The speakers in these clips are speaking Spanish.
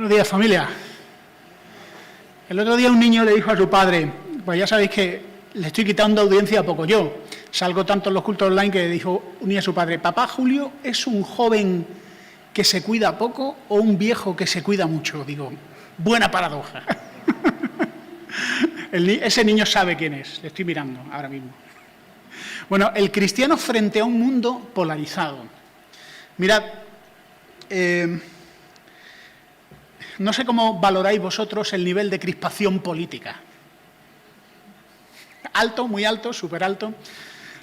Buenos días, familia. El otro día un niño le dijo a su padre, pues ya sabéis que le estoy quitando audiencia a poco yo, salgo tanto en los cultos online que dijo un día a su padre, papá, Julio es un joven que se cuida poco o un viejo que se cuida mucho. Digo, buena paradoja. Ese niño sabe quién es, le estoy mirando ahora mismo. Bueno, el cristiano frente a un mundo polarizado. Mirad, no sé cómo valoráis vosotros el nivel de crispación política. Alto, muy alto, súper alto.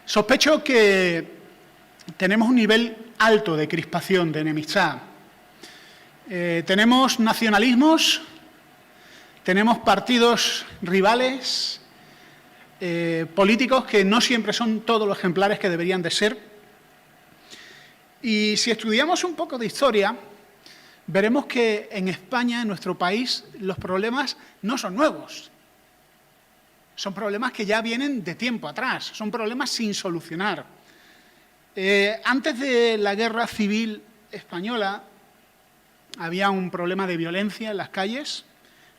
Sospecho que tenemos un nivel alto de crispación, de enemistad. Tenemos nacionalismos, tenemos partidos rivales, políticos que no siempre son todos los ejemplares que deberían de ser. Y si estudiamos un poco de historia, veremos que en España, en nuestro país, los problemas no son nuevos. Son problemas que ya vienen de tiempo atrás, son problemas sin solucionar. Antes de la Guerra Civil Española había un problema de violencia en las calles,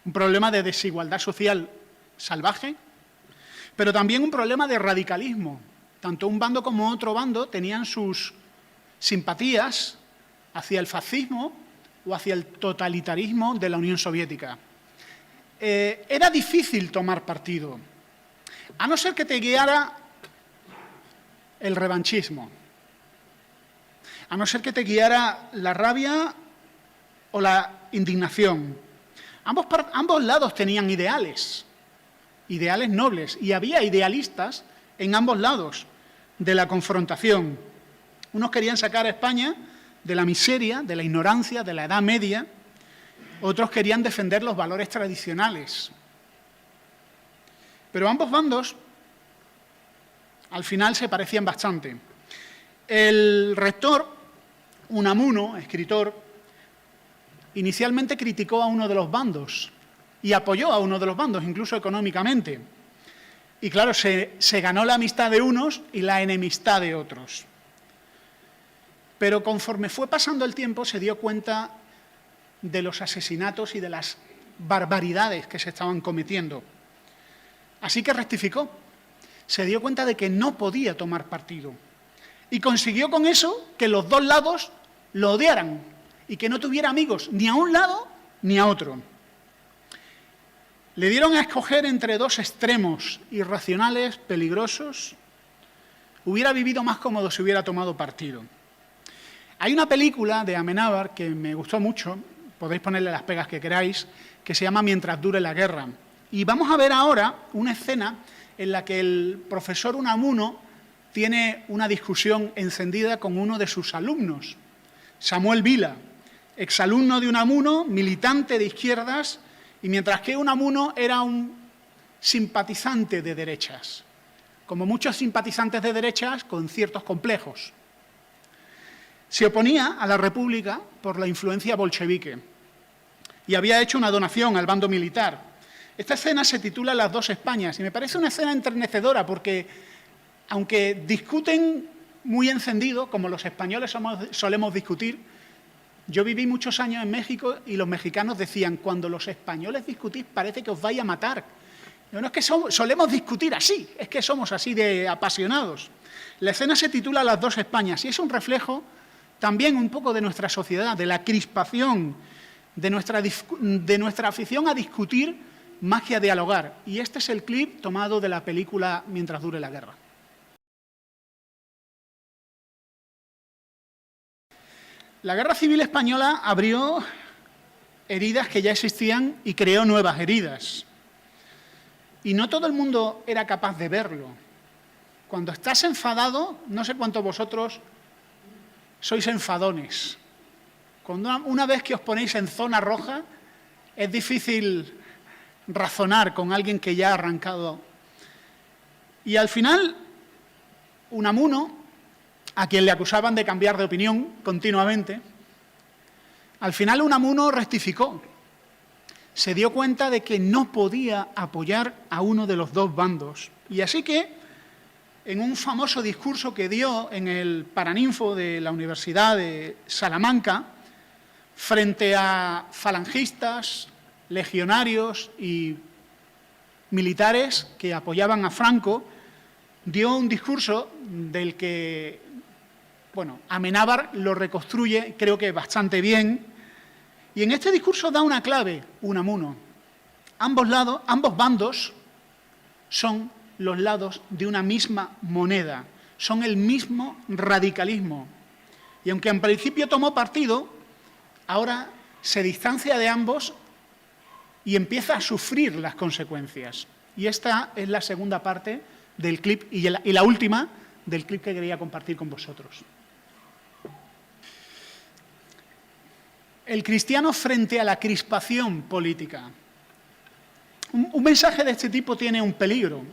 un problema de desigualdad social salvaje, pero también un problema de radicalismo. Tanto un bando como otro bando tenían sus simpatías hacia el fascismo o hacia el totalitarismo de la Unión Soviética. Era difícil tomar partido, a no ser que te guiara el revanchismo, a no ser que te guiara la rabia o la indignación. Ambos lados tenían ideales nobles, y había idealistas en ambos lados de la confrontación. Unos querían sacar a España de la miseria, de la ignorancia, de la Edad Media. Otros querían defender los valores tradicionales. Pero ambos bandos, al final, se parecían bastante. El rector Unamuno, escritor, inicialmente criticó a uno de los bandos y apoyó a uno de los bandos, incluso económicamente. Y claro, se ganó la amistad de unos y la enemistad de otros. Pero conforme fue pasando el tiempo, se dio cuenta de los asesinatos y de las barbaridades que se estaban cometiendo. Así que rectificó. Se dio cuenta de que no podía tomar partido. Y consiguió con eso que los dos lados lo odiaran y que no tuviera amigos ni a un lado ni a otro. Le dieron a escoger entre dos extremos irracionales, peligrosos. Hubiera vivido más cómodo si hubiera tomado partido. Hay una película de Amenábar que me gustó mucho, podéis ponerle las pegas que queráis, que se llama Mientras dure la guerra. Y vamos a ver ahora una escena en la que el profesor Unamuno tiene una discusión encendida con uno de sus alumnos, Samuel Vila, exalumno de Unamuno, militante de izquierdas, y mientras que Unamuno era un simpatizante de derechas, como muchos simpatizantes de derechas con ciertos complejos. Se oponía a la República por la influencia bolchevique y había hecho una donación al bando militar. Esta escena se titula Las dos Españas y me parece una escena enternecedora porque, aunque discuten muy encendido, como los españoles solemos discutir, yo viví muchos años en México y los mexicanos decían, cuando los españoles discutís parece que os vais a matar. No es que solemos discutir así, es que somos así de apasionados. La escena se titula Las dos Españas y es un reflejo también un poco de nuestra sociedad, de la crispación, de nuestra afición a discutir más que a dialogar. Y este es el clip tomado de la película Mientras dure la guerra. La Guerra Civil Española abrió heridas que ya existían y creó nuevas heridas. Y no todo el mundo era capaz de verlo. Cuando estás enfadado, no sé cuántos de vosotros sois enfadones. Cuando una vez que os ponéis en zona roja, es difícil razonar con alguien que ya ha arrancado. Y al final, Unamuno, a quien le acusaban de cambiar de opinión continuamente, al final Unamuno rectificó. Se dio cuenta de que no podía apoyar a uno de los dos bandos. Y así que, en un famoso discurso que dio en el Paraninfo de la Universidad de Salamanca, frente a falangistas, legionarios y militares que apoyaban a Franco, dio un discurso del que, Amenábar lo reconstruye, creo que bastante bien, y en este discurso da una clave, Unamuno. Ambos bandos son los lados de una misma moneda, son el mismo radicalismo. Y aunque en principio tomó partido, ahora se distancia de ambos y empieza a sufrir las consecuencias. Y esta es la segunda parte del clip y la última del clip que quería compartir con vosotros. El cristiano frente a la crispación política. Un mensaje de este tipo tiene un peligro,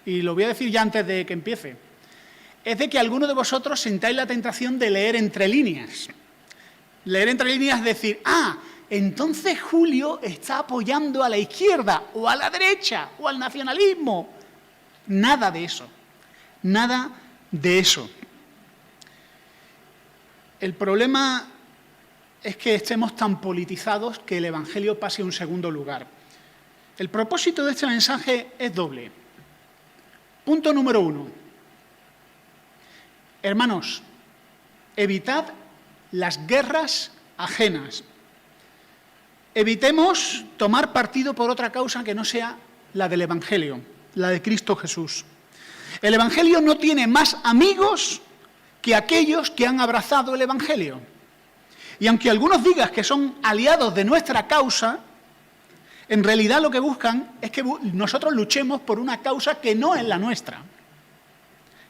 y lo voy a decir ya antes de que empiece. Es de que algunos de vosotros sintáis la tentación de leer entre líneas. Leer entre líneas es decir, entonces Julio está apoyando a la izquierda, o a la derecha, o al nacionalismo. Nada de eso. Nada de eso. El problema es que estemos tan politizados que el Evangelio pase a un segundo lugar. El propósito de este mensaje es doble. Punto número 1. Hermanos, evitad las guerras ajenas. Evitemos tomar partido por otra causa que no sea la del Evangelio, la de Cristo Jesús. El Evangelio no tiene más amigos que aquellos que han abrazado el Evangelio. Y aunque algunos digan que son aliados de nuestra causa, en realidad lo que buscan es que nosotros luchemos por una causa que no es la nuestra.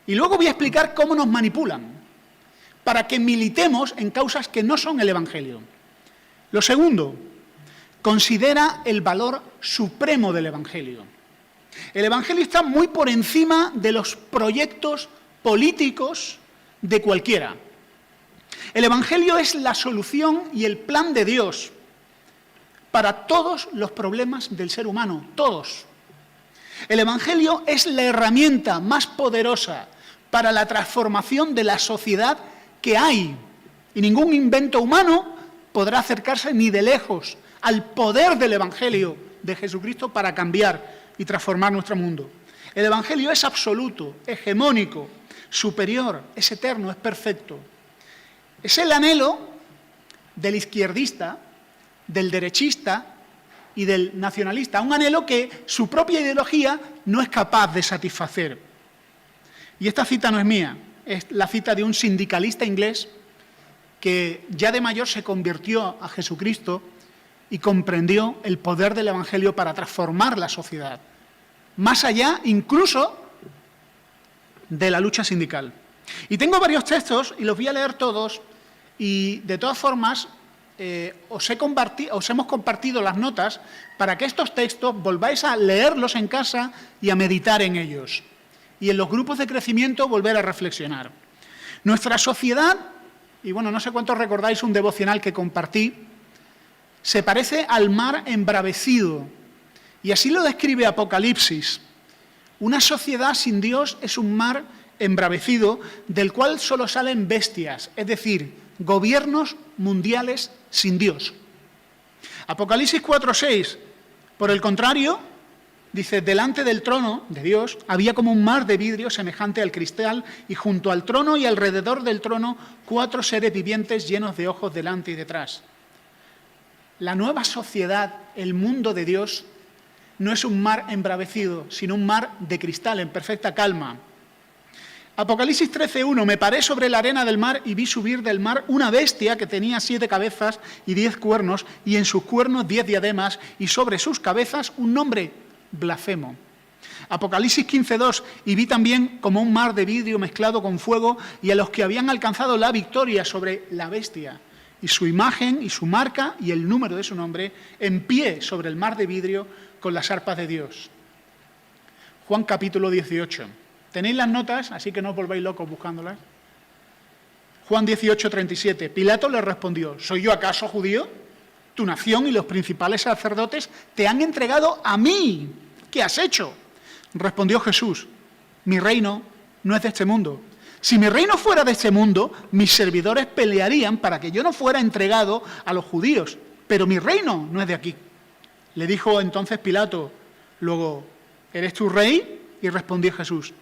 Y luego voy a explicar cómo nos manipulan, para que militemos en causas que no son el Evangelio. Lo segundo, considera el valor supremo del Evangelio. El Evangelio está muy por encima de los proyectos políticos de cualquiera. El Evangelio es la solución y el plan de Dios para todos los problemas del ser humano, todos. El Evangelio es la herramienta más poderosa para la transformación de la sociedad que hay. Y ningún invento humano podrá acercarse ni de lejos al poder del Evangelio de Jesucristo para cambiar y transformar nuestro mundo. El Evangelio es absoluto, hegemónico, superior, es eterno, es perfecto. Es el anhelo del izquierdista, del derechista y del nacionalista, un anhelo que su propia ideología no es capaz de satisfacer. Y esta cita no es mía, es la cita de un sindicalista inglés que ya de mayor se convirtió a Jesucristo y comprendió el poder del Evangelio para transformar la sociedad, más allá incluso de la lucha sindical. Y tengo varios textos y los voy a leer todos y de todas formas os hemos compartido las notas para que estos textos volváis a leerlos en casa y a meditar en ellos. Y en los grupos de crecimiento volver a reflexionar. Nuestra sociedad, y no sé cuántos recordáis un devocional que compartí, se parece al mar embravecido. Y así lo describe Apocalipsis. Una sociedad sin Dios es un mar embravecido del cual solo salen bestias, es decir, gobiernos mundiales sin Dios. Apocalipsis 4:6, por el contrario, dice, delante del trono de Dios había como un mar de vidrio semejante al cristal y junto al trono y alrededor del trono 4 seres vivientes llenos de ojos delante y detrás. La nueva sociedad, el mundo de Dios, no es un mar embravecido, sino un mar de cristal en perfecta calma. Apocalipsis 13:1, me paré sobre la arena del mar y vi subir del mar una bestia que tenía 7 cabezas y 10 cuernos, y en sus cuernos 10 diademas, y sobre sus cabezas un nombre blasfemo. Apocalipsis 15:2, y vi también como un mar de vidrio mezclado con fuego, y a los que habían alcanzado la victoria sobre la bestia, y su imagen y su marca y el número de su nombre, en pie sobre el mar de vidrio con las arpas de Dios. Juan capítulo 18. Tenéis las notas, así que no os volváis locos buscándolas. Juan 18:37. Pilato le respondió, ¿soy yo acaso judío? Tu nación y los principales sacerdotes te han entregado a mí. ¿Qué has hecho? Respondió Jesús, mi reino no es de este mundo. Si mi reino fuera de este mundo, mis servidores pelearían para que yo no fuera entregado a los judíos, pero mi reino no es de aquí. Le dijo entonces Pilato, luego, ¿eres tú rey? Y respondió Jesús,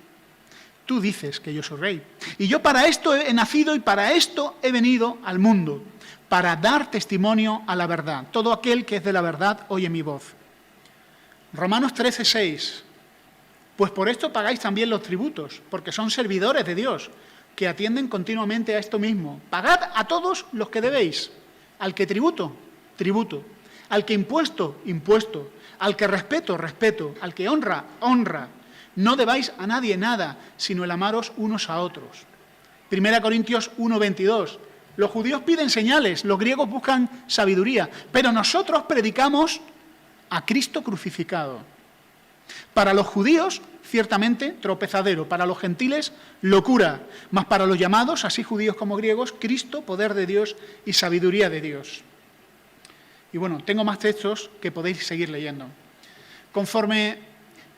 tú dices que yo soy rey. Y yo para esto he nacido y para esto he venido al mundo, para dar testimonio a la verdad. Todo aquel que es de la verdad oye mi voz. Romanos 13:6. Pues por esto pagáis también los tributos, porque son servidores de Dios, que atienden continuamente a esto mismo. Pagad a todos los que debéis. Al que tributo, tributo. Al que impuesto, impuesto. Al que respeto, respeto. Al que honra, honra. No debáis a nadie nada, sino el amaros unos a otros. 1 Corintios 1:22. Los judíos piden señales, los griegos buscan sabiduría, pero nosotros predicamos a Cristo crucificado. Para los judíos, ciertamente, tropezadero. Para los gentiles, locura. Mas para los llamados, así judíos como griegos, Cristo, poder de Dios y sabiduría de Dios. Y bueno, tengo más textos que podéis seguir leyendo. Conforme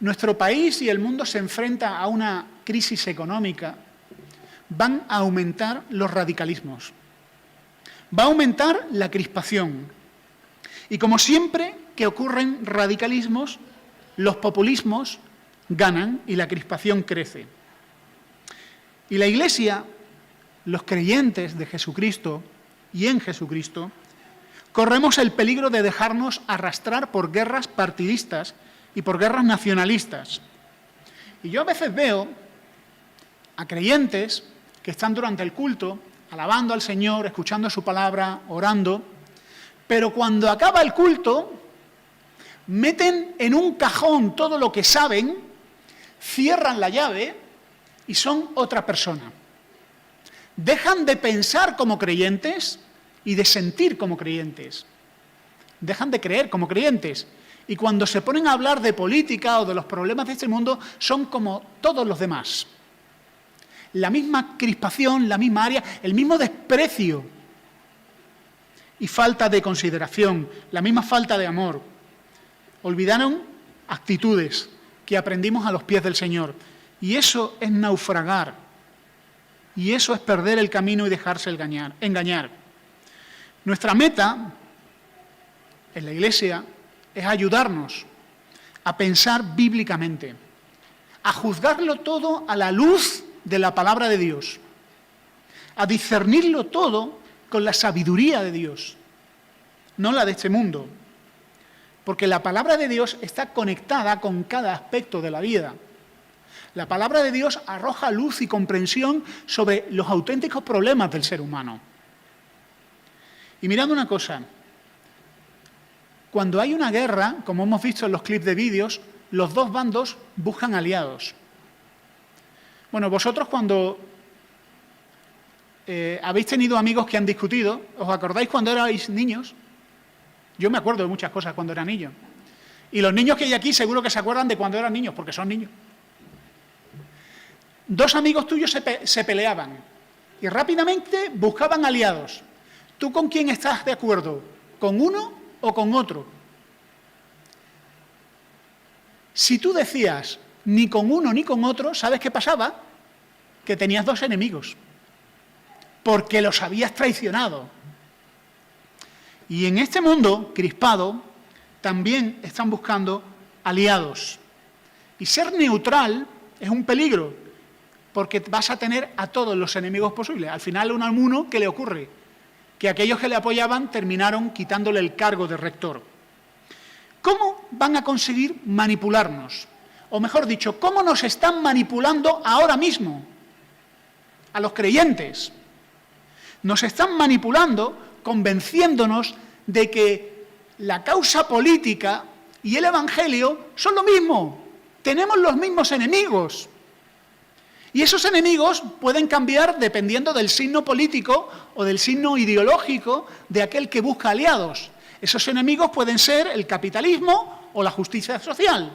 nuestro país y el mundo se enfrentan a una crisis económica, van a aumentar los radicalismos. Va a aumentar la crispación. Y como siempre que ocurren radicalismos, los populismos ganan y la crispación crece. Y la Iglesia, los creyentes de Jesucristo y en Jesucristo, corremos el peligro de dejarnos arrastrar por guerras partidistas y por guerras nacionalistas. Y yo a veces veo a creyentes que están durante el culto alabando al Señor, escuchando su palabra, orando, pero cuando acaba el culto meten en un cajón todo lo que saben, cierran la llave y son otra persona. Dejan de pensar como creyentes y de sentir como creyentes. Dejan de creer como creyentes. Y cuando se ponen a hablar de política o de los problemas de este mundo, son como todos los demás. La misma crispación, la misma área, el mismo desprecio y falta de consideración, la misma falta de amor. Olvidaron actitudes que aprendimos a los pies del Señor. Y eso es naufragar. Y eso es perder el camino y dejarse engañar. Nuestra meta en la Iglesia es ayudarnos a pensar bíblicamente, a juzgarlo todo a la luz de la palabra de Dios, a discernirlo todo con la sabiduría de Dios, no la de este mundo. Porque la palabra de Dios está conectada con cada aspecto de la vida. La palabra de Dios arroja luz y comprensión sobre los auténticos problemas del ser humano. Y mirad una cosa, cuando hay una guerra, como hemos visto en los clips de vídeos, los dos bandos buscan aliados. Bueno, vosotros cuando habéis tenido amigos que han discutido, ¿os acordáis cuando erais niños? Yo me acuerdo de muchas cosas cuando era niño. Y los niños que hay aquí seguro que se acuerdan de cuando eran niños, porque son niños. Dos amigos tuyos se peleaban y rápidamente buscaban aliados. ¿Tú con quién estás de acuerdo? ¿Con uno o con otro? Si tú decías ni con uno ni con otro, ¿sabes qué pasaba? Que tenías dos enemigos, porque los habías traicionado. Y en este mundo crispado también están buscando aliados. Y ser neutral es un peligro, porque vas a tener a todos los enemigos posibles. Al final, a uno que le ocurre, que aquellos que le apoyaban terminaron quitándole el cargo de rector. ¿Cómo van a conseguir manipularnos? O mejor dicho, ¿cómo nos están manipulando ahora mismo? A los creyentes. Nos están manipulando convenciéndonos de que la causa política y el Evangelio son lo mismo. Tenemos los mismos enemigos. Y esos enemigos pueden cambiar dependiendo del signo político o del signo ideológico de aquel que busca aliados. Esos enemigos pueden ser el capitalismo o la justicia social.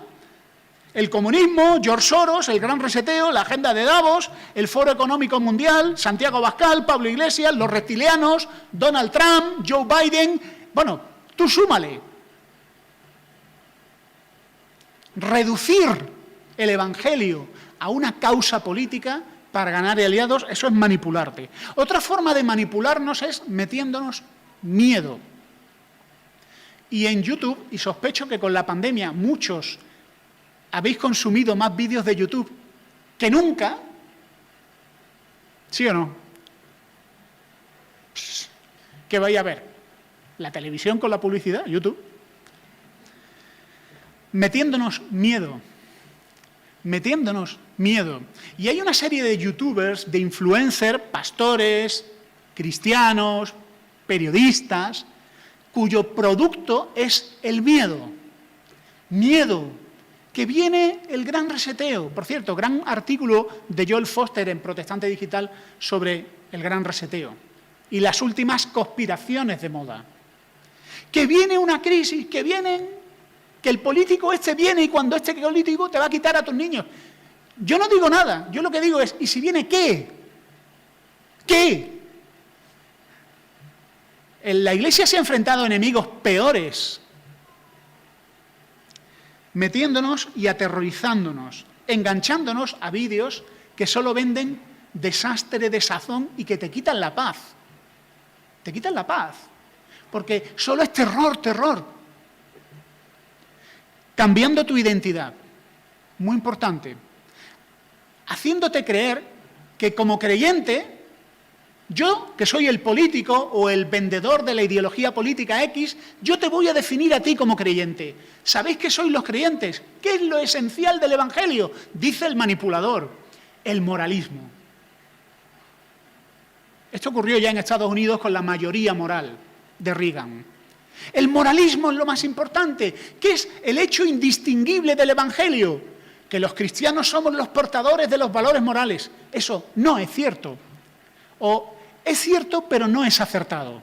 El comunismo, George Soros, el Gran Reseteo, la Agenda de Davos, el Foro Económico Mundial, Santiago Abascal, Pablo Iglesias, los reptilianos, Donald Trump, Joe Biden. Bueno, tú súmale. Reducir el Evangelio a una causa política para ganar aliados, eso es manipularte. Otra forma de manipularnos es metiéndonos miedo. Y en YouTube, y sospecho que con la pandemia muchos habéis consumido más vídeos de YouTube que nunca, ¿sí o no? ¿Qué vais a ver? ¿La televisión con la publicidad? ¿YouTube? Metiéndonos miedo. Metiéndonos miedo. Y hay una serie de youtubers, de influencers, pastores, cristianos, periodistas, cuyo producto es el miedo. Miedo, que viene el gran reseteo. Por cierto, gran artículo de Joel Foster en Protestante Digital sobre el gran reseteo y las últimas conspiraciones de moda. Que viene una crisis, que el político este viene y cuando este político te va a quitar a tus niños. Yo no digo nada, yo lo que digo es, ¿y si viene qué? ¿Qué? La Iglesia se ha enfrentado a enemigos peores, metiéndonos y aterrorizándonos, enganchándonos a vídeos que solo venden desastre, desazón y que te quitan la paz. Te quitan la paz, porque solo es terror, terror. Cambiando tu identidad, muy importante, haciéndote creer que como creyente, yo, que soy el político o el vendedor de la ideología política X, yo te voy a definir a ti como creyente. ¿Sabéis qué sois los creyentes? ¿Qué es lo esencial del Evangelio? Dice el manipulador, el moralismo. Esto ocurrió ya en Estados Unidos con la mayoría moral de Reagan. El moralismo es lo más importante. ¿Qué es el hecho indistinguible del Evangelio? Que los cristianos somos los portadores de los valores morales. Eso no es cierto. O es cierto, pero no es acertado.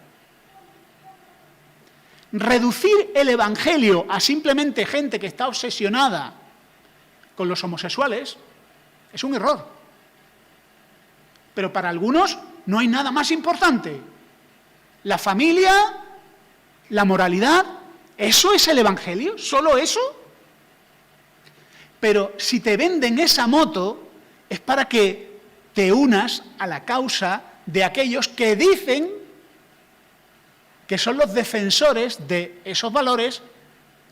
Reducir el Evangelio a simplemente gente que está obsesionada con los homosexuales es un error. Pero para algunos no hay nada más importante. La familia, la moralidad, ¿eso es el Evangelio? ¿Solo eso? Pero si te venden esa moto es para que te unas a la causa de aquellos que dicen que son los defensores de esos valores,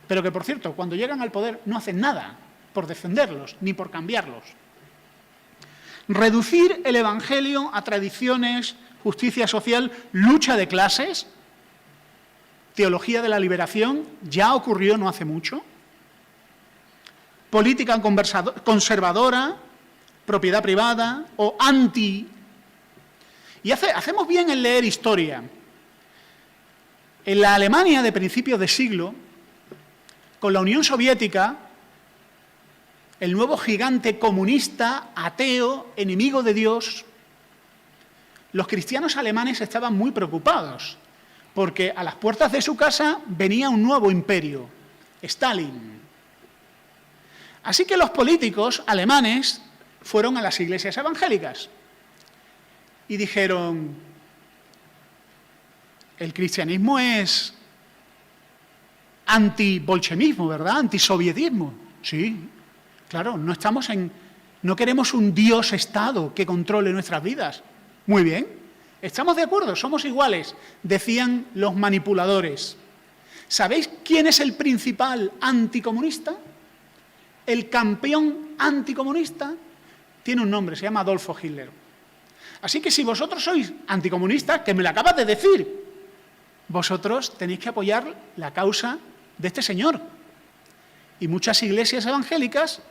pero que, por cierto, cuando llegan al poder no hacen nada por defenderlos ni por cambiarlos. Reducir el Evangelio a tradiciones, justicia social, lucha de clases, teología de la liberación, ya ocurrió no hace mucho, política conservadora, propiedad privada o anti. Y hacemos bien en leer historia. En la Alemania de principios de siglo, con la Unión Soviética, el nuevo gigante comunista, ateo, enemigo de Dios, los cristianos alemanes estaban muy preocupados, porque a las puertas de su casa venía un nuevo imperio, Stalin. Así que los políticos alemanes fueron a las iglesias evangélicas y dijeron, el cristianismo es antibolchevismo, ¿verdad? Antisovietismo. Sí, claro, no queremos un Dios-Estado que controle nuestras vidas. Muy bien, estamos de acuerdo, somos iguales, decían los manipuladores. ¿Sabéis quién es el principal anticomunista? El campeón anticomunista tiene un nombre, se llama Adolfo Hitler. Así que si vosotros sois anticomunistas, que me lo acabas de decir, vosotros tenéis que apoyar la causa de este señor. Y muchas iglesias evangélicas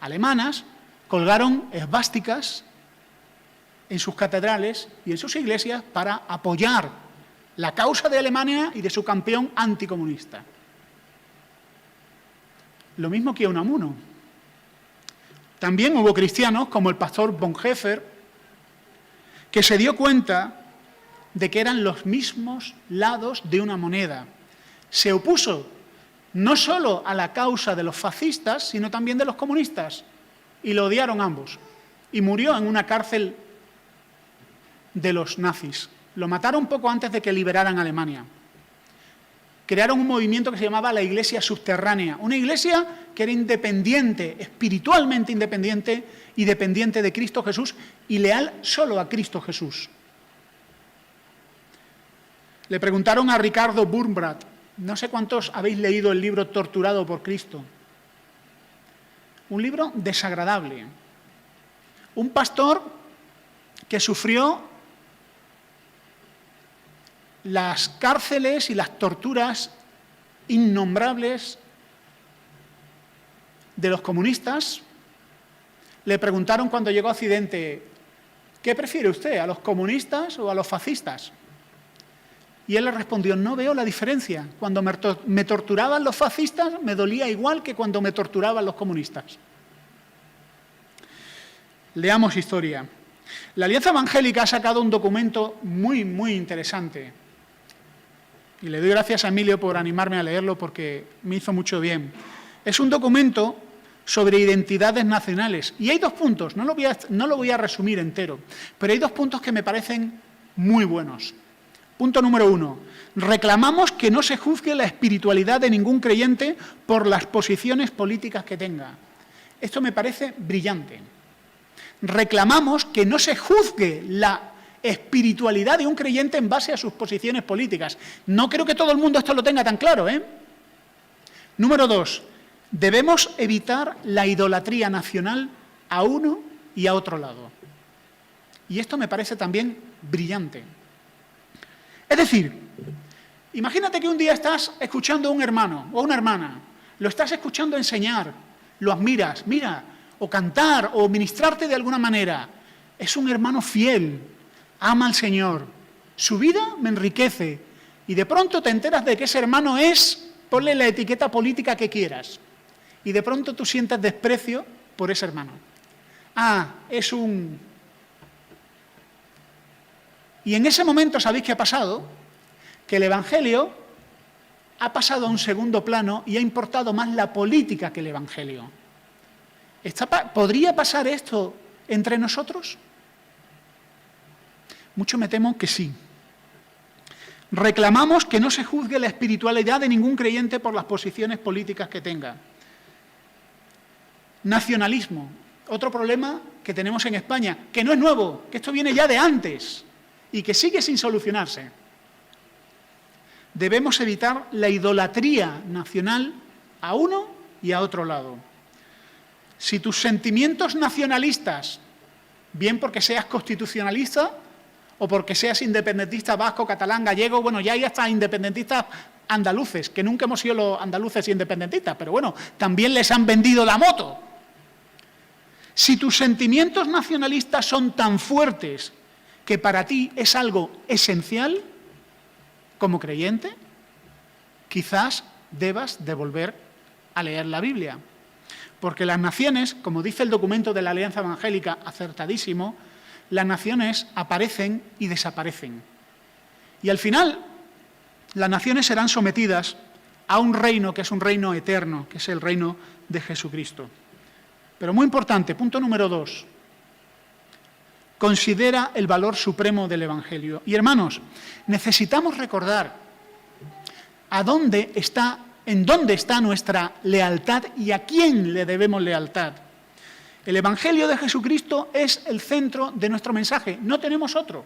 alemanas colgaron esvásticas en sus catedrales y en sus iglesias para apoyar la causa de Alemania y de su campeón anticomunista. Lo mismo que Unamuno. También hubo cristianos, como el pastor Bonhoeffer, que se dio cuenta de que eran los mismos lados de una moneda. Se opuso no solo a la causa de los fascistas, sino también de los comunistas, y lo odiaron ambos. Y murió en una cárcel de los nazis. Lo mataron poco antes de que liberaran Alemania. crearon un movimiento que se llamaba la Iglesia Subterránea, una iglesia que era independiente, espiritualmente independiente y dependiente de Cristo Jesús y leal solo a Cristo Jesús. Le preguntaron a Ricardo Wurmbrand, no sé cuántos habéis leído el libro Torturado por Cristo. Un libro desagradable. Un pastor que sufrió las cárceles y las torturas innombrables de los comunistas. Le preguntaron cuando llegó a Occidente, ¿qué prefiere usted, a los comunistas o a los fascistas? Y él le respondió, no veo la diferencia. Cuando me torturaban los fascistas, me dolía igual que cuando me torturaban los comunistas. Leamos historia. La Alianza Evangélica ha sacado un documento muy, muy interesante. Y le doy gracias a Emilio por animarme a leerlo porque me hizo mucho bien. Es un documento sobre identidades nacionales. Y hay 2 puntos, no lo voy a resumir entero, pero hay 2 puntos que me parecen muy buenos. Punto número 1. Reclamamos que no se juzgue la espiritualidad de ningún creyente por las posiciones políticas que tenga. Esto me parece brillante. Reclamamos que no se juzgue la espiritualidad de un creyente en base a sus posiciones políticas. No creo que todo el mundo esto lo tenga tan claro, ¿eh? Número 2. Debemos evitar la idolatría nacional a uno y a otro lado. Y esto me parece también brillante. Es decir, imagínate que un día estás escuchando a un hermano o a una hermana, lo estás escuchando enseñar, lo admiras, mira, o cantar, o ministrarte de alguna manera. Es un hermano fiel, ama al Señor, su vida me enriquece, y de pronto te enteras de que ese hermano es, ponle la etiqueta política que quieras, y de pronto tú sientes desprecio por ese hermano. Es un... Y en ese momento, ¿sabéis qué ha pasado? Que el Evangelio ha pasado a un segundo plano y ha importado más la política que el Evangelio. ¿Podría pasar esto entre nosotros? Mucho me temo que sí. Reclamamos que no se juzgue la espiritualidad de ningún creyente por las posiciones políticas que tenga. Nacionalismo, otro problema que tenemos en España, que no es nuevo, que esto viene ya de antes y que sigue sin solucionarse. Debemos evitar la idolatría nacional a uno y a otro lado. Si tus sentimientos nacionalistas, bien porque seas constitucionalista o porque seas independentista vasco, catalán, gallego, bueno, ya hay hasta independentistas andaluces, que nunca hemos sido los andaluces independentistas, pero bueno, también les han vendido la moto. Si tus sentimientos nacionalistas son tan fuertes que para ti es algo esencial, como creyente, quizás debas de volver a leer la Biblia. Porque las naciones, como dice el documento de la Alianza Evangélica, acertadísimo, las naciones aparecen y desaparecen. Y al final, las naciones serán sometidas a un reino que es un reino eterno, que es el reino de Jesucristo. Pero muy importante, punto número 2. Considera el valor supremo del Evangelio. Y hermanos, necesitamos recordar en dónde está nuestra lealtad y a quién le debemos lealtad. El Evangelio de Jesucristo es el centro de nuestro mensaje, no tenemos otro.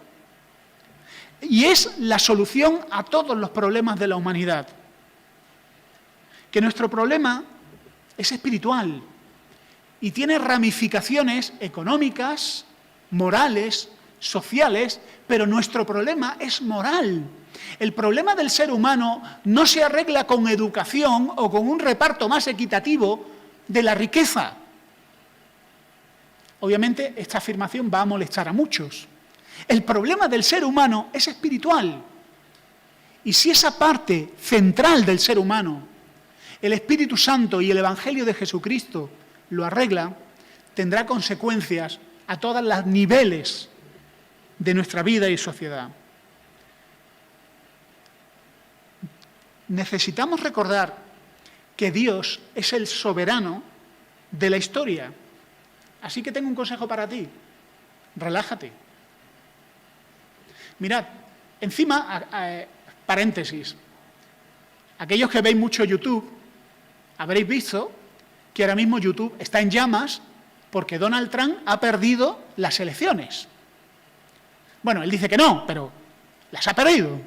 Y es la solución a todos los problemas de la humanidad. Que nuestro problema es espiritual y tiene ramificaciones económicas, morales, sociales, pero nuestro problema es moral. El problema del ser humano no se arregla con educación o con un reparto más equitativo de la riqueza. Obviamente, esta afirmación va a molestar a muchos. El problema del ser humano es espiritual. Y si esa parte central del ser humano, el Espíritu Santo y el Evangelio de Jesucristo lo arregla, tendrá consecuencias a todos los niveles de nuestra vida y sociedad. Necesitamos recordar que Dios es el soberano de la historia. Así que tengo un consejo para ti. Relájate. Mirad, encima, paréntesis, Aquellos que veis mucho YouTube, habréis visto que ahora mismo YouTube está en llamas porque Donald Trump ha perdido las elecciones. Bueno, él dice que no, pero las ha perdido.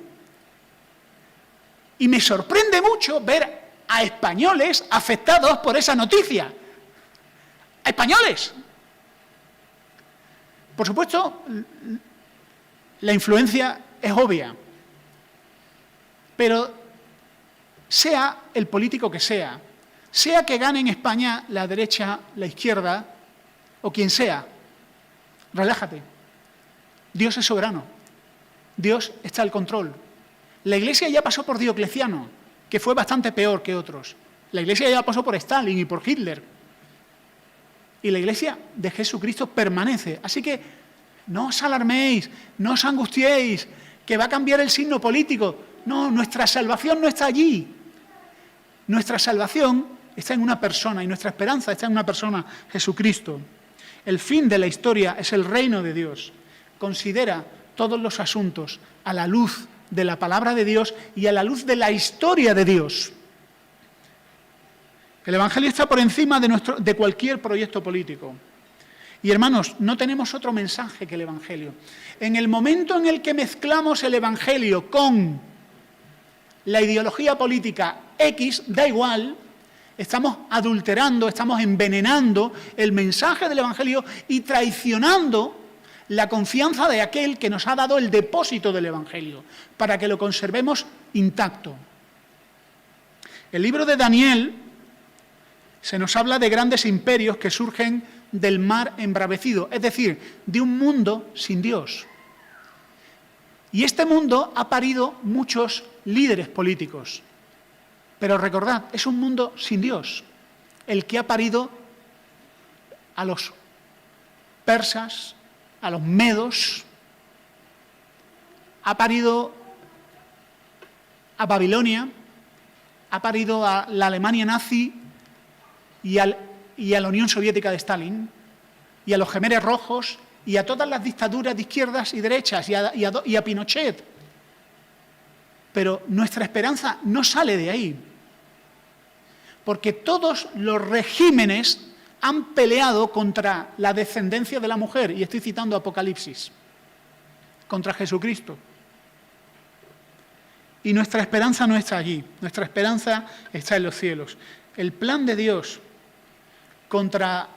Y me sorprende mucho ver a españoles afectados por esa noticia. ¡A españoles! Por supuesto, la influencia es obvia, pero sea el político que sea que gane en España la derecha, la izquierda o quien sea, relájate. Dios es soberano. Dios está al control. La Iglesia ya pasó por Diocleciano, que fue bastante peor que otros. La Iglesia ya pasó por Stalin y por Hitler. Y la Iglesia de Jesucristo permanece. Así que no os alarméis, no os angustiéis, que va a cambiar el signo político. No, nuestra salvación no está allí. Nuestra salvación está en una persona y nuestra esperanza está en una persona, Jesucristo. El fin de la historia es el reino de Dios. Considera todos los asuntos a la luz de la palabra de Dios y a la luz de la historia de Dios. El Evangelio está por encima de cualquier proyecto político. Y hermanos, no tenemos otro mensaje que el Evangelio. En el momento en el que mezclamos el Evangelio con la ideología política X, da igual, estamos adulterando, estamos envenenando el mensaje del Evangelio y traicionando la confianza de aquel que nos ha dado el depósito del Evangelio, para que lo conservemos intacto. El libro de Daniel se nos habla de grandes imperios que surgen del mar embravecido, es decir, de un mundo sin Dios. Y este mundo ha parido muchos líderes políticos. Pero recordad, es un mundo sin Dios, el que ha parido a los persas, a los medos, ha parido a Babilonia, ha parido a la Alemania nazi y a la Unión Soviética de Stalin, y a los Jemeres Rojos, y a todas las dictaduras de izquierdas y derechas, y a Pinochet. Pero nuestra esperanza no sale de ahí, porque todos los regímenes han peleado contra la descendencia de la mujer, y estoy citando Apocalipsis, contra Jesucristo. Y nuestra esperanza no está allí, nuestra esperanza está en los cielos. El plan de Dios contra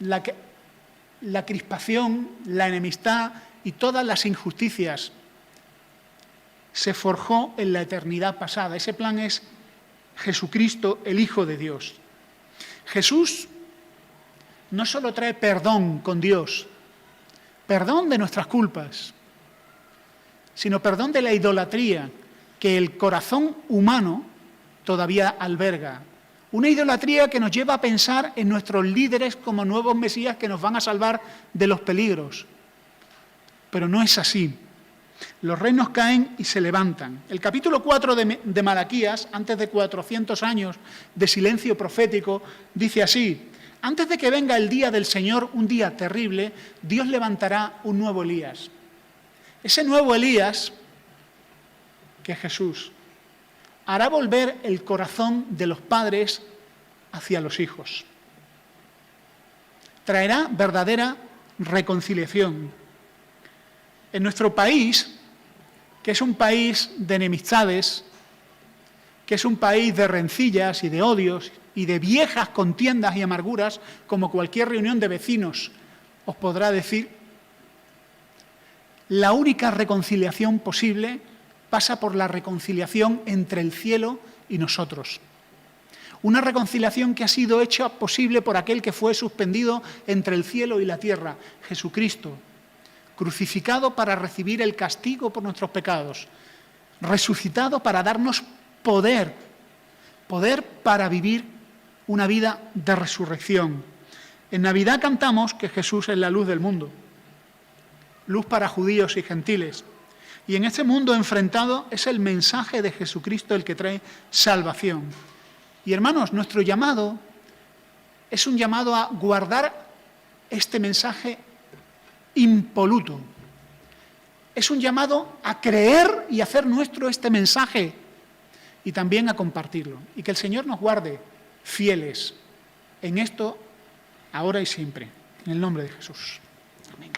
la crispación, la enemistad y todas las injusticias se forjó en la eternidad pasada. Ese plan es Jesucristo, el Hijo de Dios. Jesús no solo trae perdón con Dios, perdón de nuestras culpas, sino perdón de la idolatría que el corazón humano todavía alberga. Una idolatría que nos lleva a pensar en nuestros líderes como nuevos mesías que nos van a salvar de los peligros. Pero no es así. Los reinos caen y se levantan. El capítulo 4 de Malaquías, antes de 400 años de silencio profético, dice así: antes de que venga el día del Señor, un día terrible, Dios levantará un nuevo Elías. Ese nuevo Elías, que es Jesús, hará volver el corazón de los padres hacia los hijos. Traerá verdadera reconciliación. En nuestro país, que es un país de enemistades, que es un país de rencillas y de odios y de viejas contiendas y amarguras, como cualquier reunión de vecinos os podrá decir, la única reconciliación posible pasa por la reconciliación entre el cielo y nosotros. Una reconciliación que ha sido hecha posible por aquel que fue suspendido entre el cielo y la tierra, Jesucristo, crucificado para recibir el castigo por nuestros pecados, resucitado para darnos poder para vivir una vida de resurrección. En Navidad cantamos que Jesús es la luz del mundo, luz para judíos y gentiles. Y en este mundo enfrentado es el mensaje de Jesucristo el que trae salvación. Y hermanos, nuestro llamado es un llamado a guardar este mensaje impoluto. Es un llamado a creer y hacer nuestro este mensaje y también a compartirlo. Y que el Señor nos guarde fieles en esto, ahora y siempre. En el nombre de Jesús. Amén.